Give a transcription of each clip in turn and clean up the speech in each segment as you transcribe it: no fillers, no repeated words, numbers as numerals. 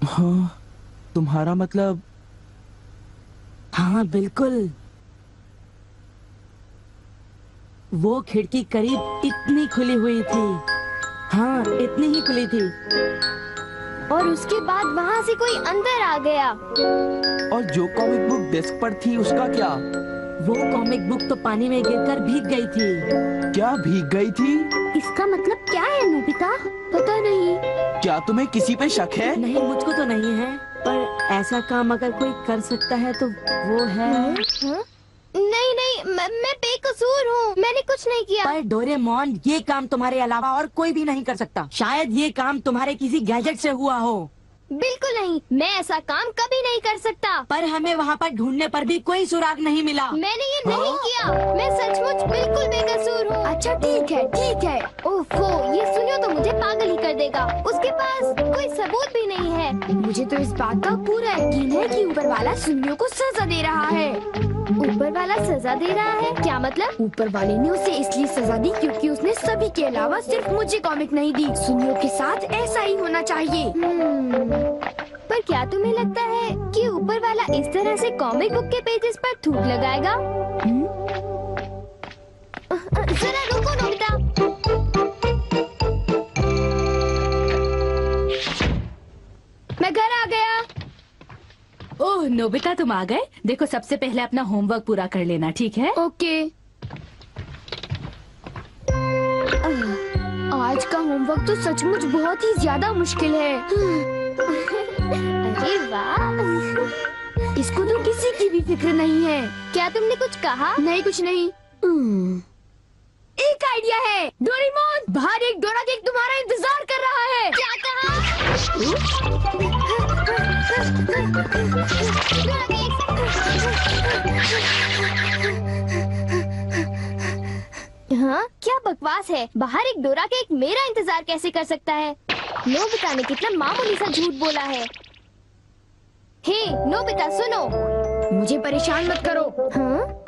हाँ, तुम्हारा मतलब? हाँ बिल्कुल, वो खिड़की करीब इतनी खुली हुई थी। हाँ, इतनी ही खुली थी। और उसके बाद वहाँ से कोई अंदर आ गया। और जो कॉमिक बुक डेस्क पर थी उसका क्या? वो कॉमिक बुक तो पानी में गिरकर भीग गई थी। क्या भीग गई थी? इसका मतलब क्या है नोबिता? पता नहीं। क्या तुम्हें किसी पे शक है? नहीं, मुझको तो नहीं है, पर ऐसा काम अगर कोई कर सकता है तो वो है। नहीं नहीं, मैं बेकसूर हूँ, मैंने कुछ नहीं किया। पर डोरेमोन, ये काम तुम्हारे अलावा और कोई भी नहीं कर सकता। शायद ये काम तुम्हारे किसी गैजेट से हुआ हो। बिल्कुल नहीं, मैं ऐसा काम कभी नहीं कर सकता। पर हमें वहाँ पर ढूंढने पर भी कोई सुराग नहीं मिला। मैंने ये नहीं किया, मैं सचमुच बिल्कुल बेकसूर हूँ। अच्छा ठीक है ठीक है। ओफो, ये सुनियो तो मुझे पागल ही कर देगा। उसके पास कोई सबूत भी नहीं है। मुझे तो इस बात का पूरा यकीन है कि ऊपर वाला सुनियो को सजा दे रहा है। ऊपर वाला सजा दे रहा है? क्या मतलब? ऊपर वाले ने उसे इसलिए सजा दी क्योंकि उसने सभी के अलावा सिर्फ मुझे कॉमिक नहीं दी। सुनियो के साथ ऐसा ही होना चाहिए। पर क्या तुम्हें लगता है कि ऊपर वाला इस तरह से कॉमिक बुक के पेजेस पर थूक लगाएगा? जरा रुको नोबिता। मैं घर आ गया। ओह नोबिता, तुम आ गए। देखो, सबसे पहले अपना होमवर्क पूरा कर लेना, ठीक है? ओके। आज का होमवर्क तो सचमुच बहुत ही ज्यादा मुश्किल है। अरे वाह, इसको तो किसी की भी फिक्र नहीं है। क्या तुमने कुछ कहा? नहीं, कुछ नहीं। एक आइडिया है। डोरेमोन, बाहर एक डोरा केक तुम्हारा इंतजार कर रहा है। क्या कहा? हाँ, क्या बकवास है। बाहर एक डोरा केक मेरा इंतजार कैसे कर सकता है? नोबिता ने कितना मामूली सा झूठ बोला है। हे नोबिता, सुनो, मुझे परेशान मत करो। हाँ?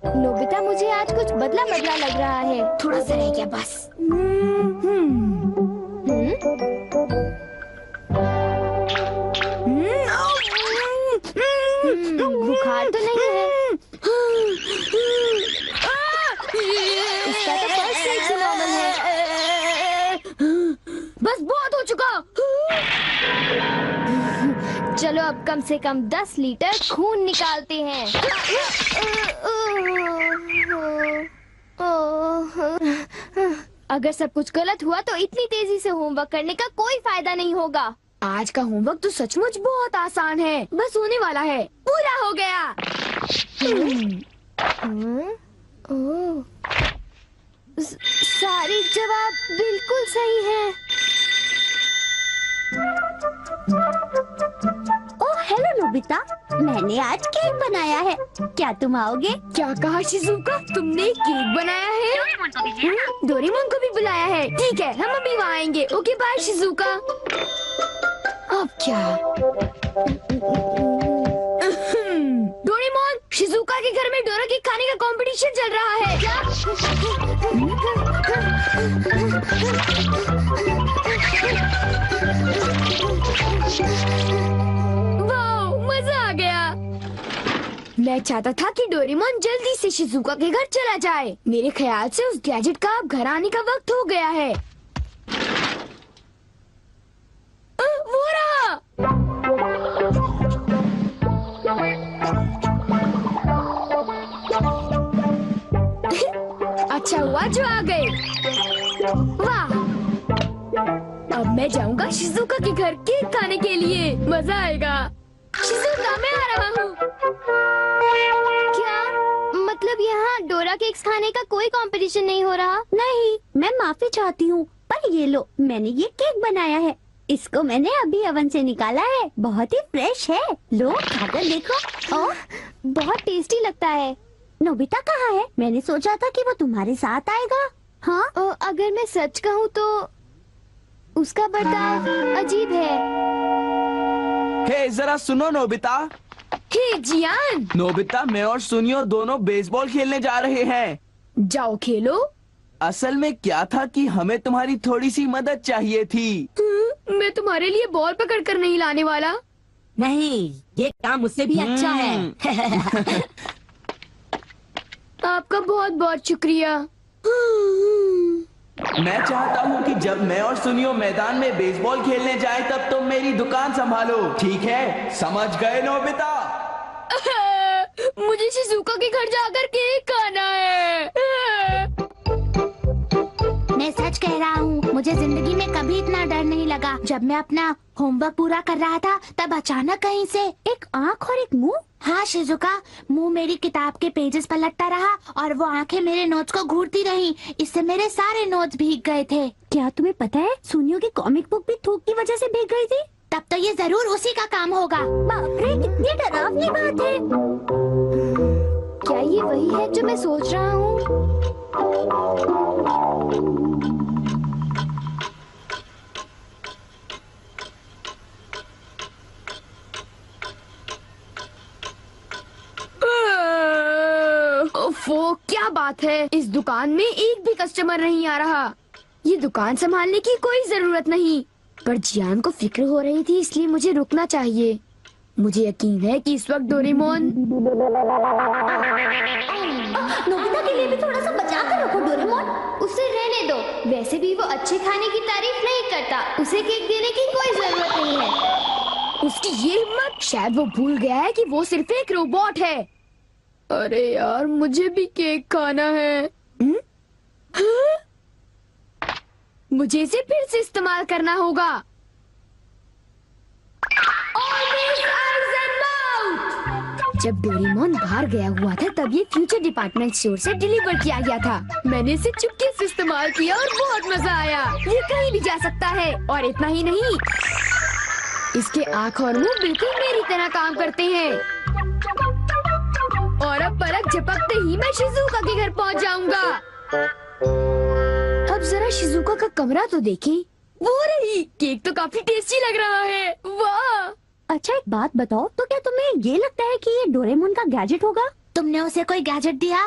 नोबिता, मुझे आज कुछ बदला बदला लग रहा है। थोड़ा सा रह गया बस। बुखार तो नहीं है? इसका तो पल्स रेट भी नॉर्मल है। बस बहुत हो चुका। चलो अब कम से कम 10 लीटर खून निकालते हैं। अगर सब कुछ गलत हुआ तो इतनी तेजी से होमवर्क करने का कोई फायदा नहीं होगा। आज का होमवर्क तो सचमुच बहुत आसान है, बस होने वाला है। पूरा हो गया। सारे जवाब बिल्कुल सही हैं। ओह हेलो नोबिता, मैंने आज केक बनाया है, क्या तुम आओगे? क्या कहा शिजुका, तुमने केक बनाया है? डोरेमोन को भी बुलाया है। ठीक है, हम अभी वहाँ आएंगे। Okay bye Shizuka. अब क्या? डोरेमोन, शिजुका के घर में डोरा केक खाने का कंपटीशन चल रहा है। क्या? वाह, मजा आ गया। मैं चाहता था कि डोरेमोन जल्दी से शिजुका के घर चला जाए। मेरे ख्याल से उस गैजेट का अब घर आने का वक्त हो गया है। वो रहा। अच्छा हुआ जो आ गए। वाह, अब मैं जाऊंगा शिजुका के घर केक खाने के लिए। मजा आएगा। शिजुका, मैं आ रहा हूँ। क्या मतलब यहाँ डोरा केक्स खाने का कोई कंपटीशन नहीं हो रहा? नहीं, मैं माफी चाहती हूँ, पर ये लो, मैंने ये केक बनाया है। इसको मैंने अभी ओवन से निकाला है, बहुत ही फ्रेश है। लो खाकर देखो। ओह, बहुत टेस्टी लगता है। नोबिता कहाँ है? मैंने सोचा था कि वो तुम्हारे साथ आएगा। हाँ, अगर मैं सच कहूँ तो उसका बर्ताव अजीब है। हे जरा सुनो नोबिता, हे जियान, नोबिता, मैं और सुनियो दोनों बेसबॉल खेलने जा रहे हैं। जाओ खेलो। असल में क्या था कि हमें तुम्हारी थोड़ी सी मदद चाहिए थी। मैं तुम्हारे लिए बॉल पकड़ कर नहीं लाने वाला। नहीं, ये काम मुझसे भी अच्छा है। आपका बहुत बहुत शुक्रिया। मैं चाहता हूँ कि जब मैं और सुनियो मैदान में बेसबॉल खेलने जाए तब तुम मेरी दुकान संभालो, ठीक है? समझ गए नोबिता? मुझे शिजुका के घर जाकर केक खाना है। मैं सच कह रहा हूँ, मुझे जिंदगी में कभी इतना डर नहीं लगा। जब मैं अपना होमवर्क पूरा कर रहा था तब अचानक कहीं से एक आँख और एक मुंह। हाँ शिजुका, मुंह मेरी किताब के पेजेस पलटता रहा और वो आंखें मेरे नोट्स को घूरती रहीं। इससे मेरे सारे नोट्स भीग गए थे। क्या तुम्हें पता है, सुनियो की कॉमिक बुक भी थूक की वजह से भीग गई थी? तब तो ये जरूर उसी का काम होगा। बाप रे, कितनी डरावनी बात है। क्या ये वही है जो मैं सोच रहा हूँ? ओफो, क्या बात है, इस दुकान में एक भी कस्टमर नहीं आ रहा। ये दुकान संभालने की कोई जरूरत नहीं, पर जियान को फिक्र हो रही थी, इसलिए मुझे रुकना चाहिए। मुझे यकीन है कि इस वक्त डोरेमोन। नोबिता के लिए भी थोड़ा सा बचा कर रखो डोरेमोन। उसे रहने दो, वैसे भी वो अच्छे खाने की तारीफ नहीं करता। उसे केक देने की कोई जरूरत नहीं है। उसकी ये हिम्मत, शायद वो भूल गया है कि वो सिर्फ एक रोबोट है। अरे यार, मुझे भी केक खाना है। हाँ? मुझे इसे फिर से इस्तेमाल करना होगा। जब डोरेमोन बाहर गया हुआ था तब ये फ्यूचर डिपार्टमेंट स्टोर से डिलीवर किया गया था। मैंने इसे चुपके से इस्तेमाल किया और बहुत मजा आया। ये कहीं भी जा सकता है, और इतना ही नहीं, इसके आँख और मुंह बिल्कुल मेरी तरह काम करते हैं। और अब पलक झपकते ही मैं शिजुका के घर पहुंच जाऊंगा। अब जरा शिजुका का कमरा तो देखें। वो रही, केक तो काफी टेस्टी लग रहा है। वाह! अच्छा एक बात बताओ, तो क्या तुम्हें ये लगता है कि ये डोरेमोन का गैजेट होगा? तुमने उसे कोई गैजेट दिया?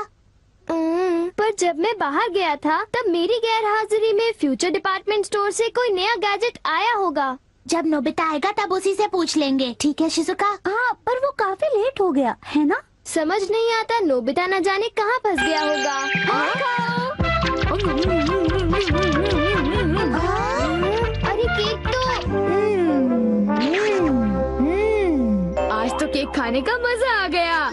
पर जब मैं बाहर गया था तब मेरी गैर हाजिरी में फ्यूचर डिपार्टमेंट स्टोर से कोई नया गैजेट आया होगा। जब नोबिता आएगा तब उसी से पूछ लेंगे, ठीक है शिजुका? हाँ, पर वो काफी लेट हो गया है ना? समझ नहीं आता नोबिता न जाने कहाँ फंस गया होगा। अरे केक तो आज तो केक खाने का मजा आ गया।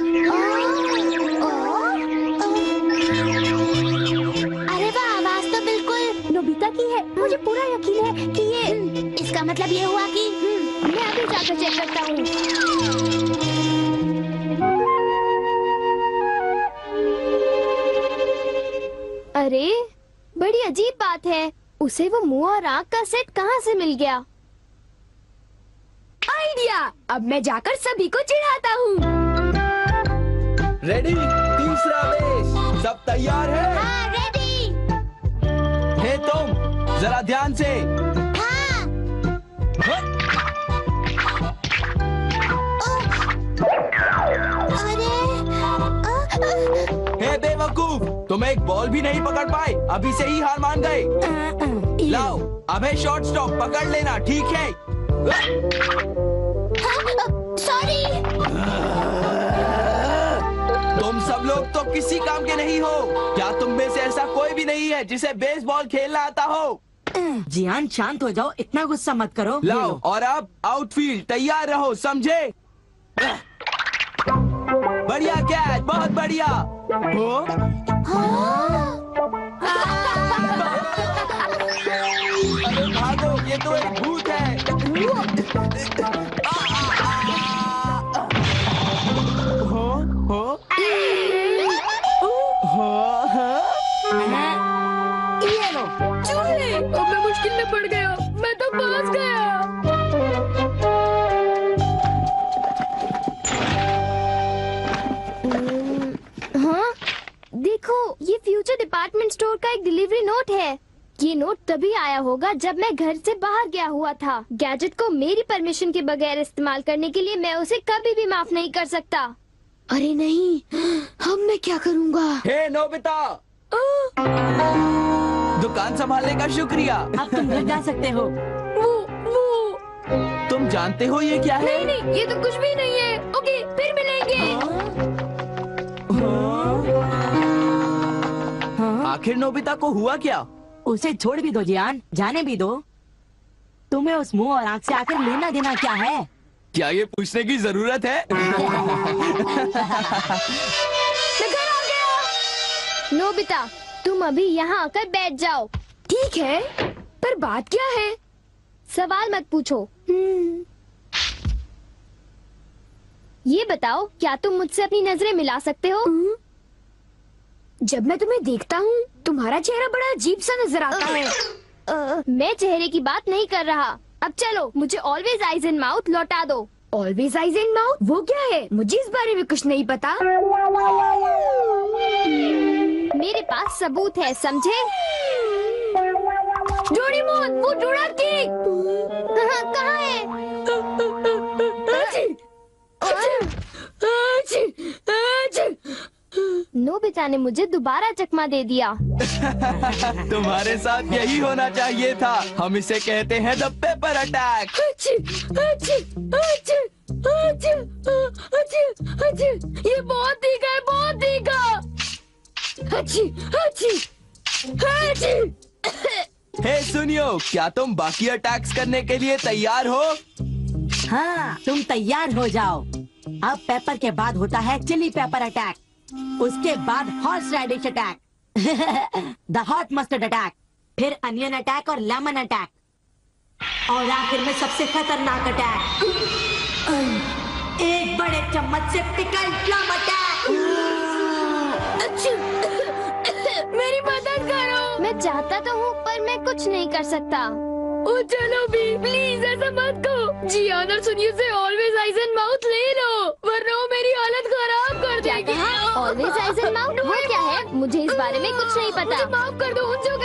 अरे वाह, आवाज तो बिल्कुल नोबिता की है। मुझे पूरा यकीन है कि ये, इसका मतलब ये हुआ कि मैं अभी जाकर चेक करता हूँ। अरे बड़ी अजीब बात है, उसे वो मुंह और आँख का सेट कहाँ से मिल गया? आइडिया! अब मैं जाकर सभी को चिढ़ाता हूँ। रेडी? तीसरा बेस, सब तैयार है? हाँ, रेडी। हे तुम, जरा ध्यान से। हे बेवकूफ, तुम एक बॉल भी नहीं पकड़ पाए, अभी से ही हार मान गए। लाओ, अबे शॉर्ट स्टॉप पकड़ लेना, ठीक है? सॉरी। तुम सब लोग तो किसी काम के नहीं हो। क्या तुम में से ऐसा कोई भी नहीं है जिसे बेसबॉल खेलना आता हो? जियान शांत हो जाओ, इतना गुस्सा मत करो। लाओ, और अब आउटफील्ड तैयार रहो, समझे? बढ़िया कैच, बहुत बढ़िया। हो? अरे भागो, ये तो एक भूत है। ये लो। चूहे! अब मैं मुश्किल में पड़ गया, मैं तो फंस गया। हाँ, देखो, ये फ्यूचर डिपार्टमेंट स्टोर का एक डिलीवरी नोट है। ये नोट तभी आया होगा जब मैं घर से बाहर गया हुआ था। गैजेट को मेरी परमिशन के बगैर इस्तेमाल करने के लिए मैं उसे कभी भी माफ नहीं कर सकता। अरे नहीं, अब मैं क्या करूँगा? हे नोबिता, दुकान संभालने का शुक्रिया। अब तुम घर जा सकते हो। वो तुम जानते हो ये क्या है? नहीं, ये तो कुछ भी नहीं है। ओके, फिर मिलेंगे। आखिर नोबिता को हुआ क्या? उसे छोड़ भी दो जियान, जाने भी दो। तुम्हें उस मुंह और आंख से आकर लेना देना क्या है? क्या ये पूछने की जरूरत है? मैं घर आ गया। नोबिता, तुम अभी यहाँ आकर बैठ जाओ। ठीक है, पर बात क्या है? सवाल मत पूछो। ये बताओ, क्या तुम मुझसे अपनी नजरें मिला सकते हो? जब मैं तुम्हें देखता हूँ, तुम्हारा चेहरा बड़ा अजीब सा नजर आता है। मैं चेहरे की बात नहीं कर रहा। अब चलो, मुझे ऑलवेज आइज इन माउथ लौटा दो। Always eyes in mouth? वो क्या है? मुझे इस बारे में कुछ नहीं पता। मेरे पास सबूत है, समझे? डोरेमोन, वो डोरा केक कहाँ है? नोबिता ने मुझे दोबारा चकमा दे दिया। तुम्हारे साथ यही होना चाहिए था। हम इसे कहते हैं द पेपर अटैक। ये बहुत तीखा है, बहुत तीखा। हे सुनियो, क्या तुम बाकी अटैक्स करने के लिए तैयार हो? हाँ, तुम तैयार हो जाओ। अब पेपर के बाद होता है चिली पेपर अटैक, उसके बाद horse radish attack, the hot mustard attack, फिर अनियन अटैक और लेमन अटैक, और आखिर में सबसे खतरनाक अटैक, एक बड़े चम्मच से पिकल प्लम अटैक। मेरी मदद करो। मैं चाहता तो हूँ, पर मैं कुछ नहीं कर सकता। ओ चलो भी, प्लीज ऐसा मत करो। जी और सुनिए से ऑलवेज आइज एंड माउथ ले लो, वरना वो मेरी हालत खराब कर देगी। ऑलवेज आइज एंड माउथ वो क्या है? मुझे इस बारे में कुछ नहीं पता। माफ कर दो, उन जो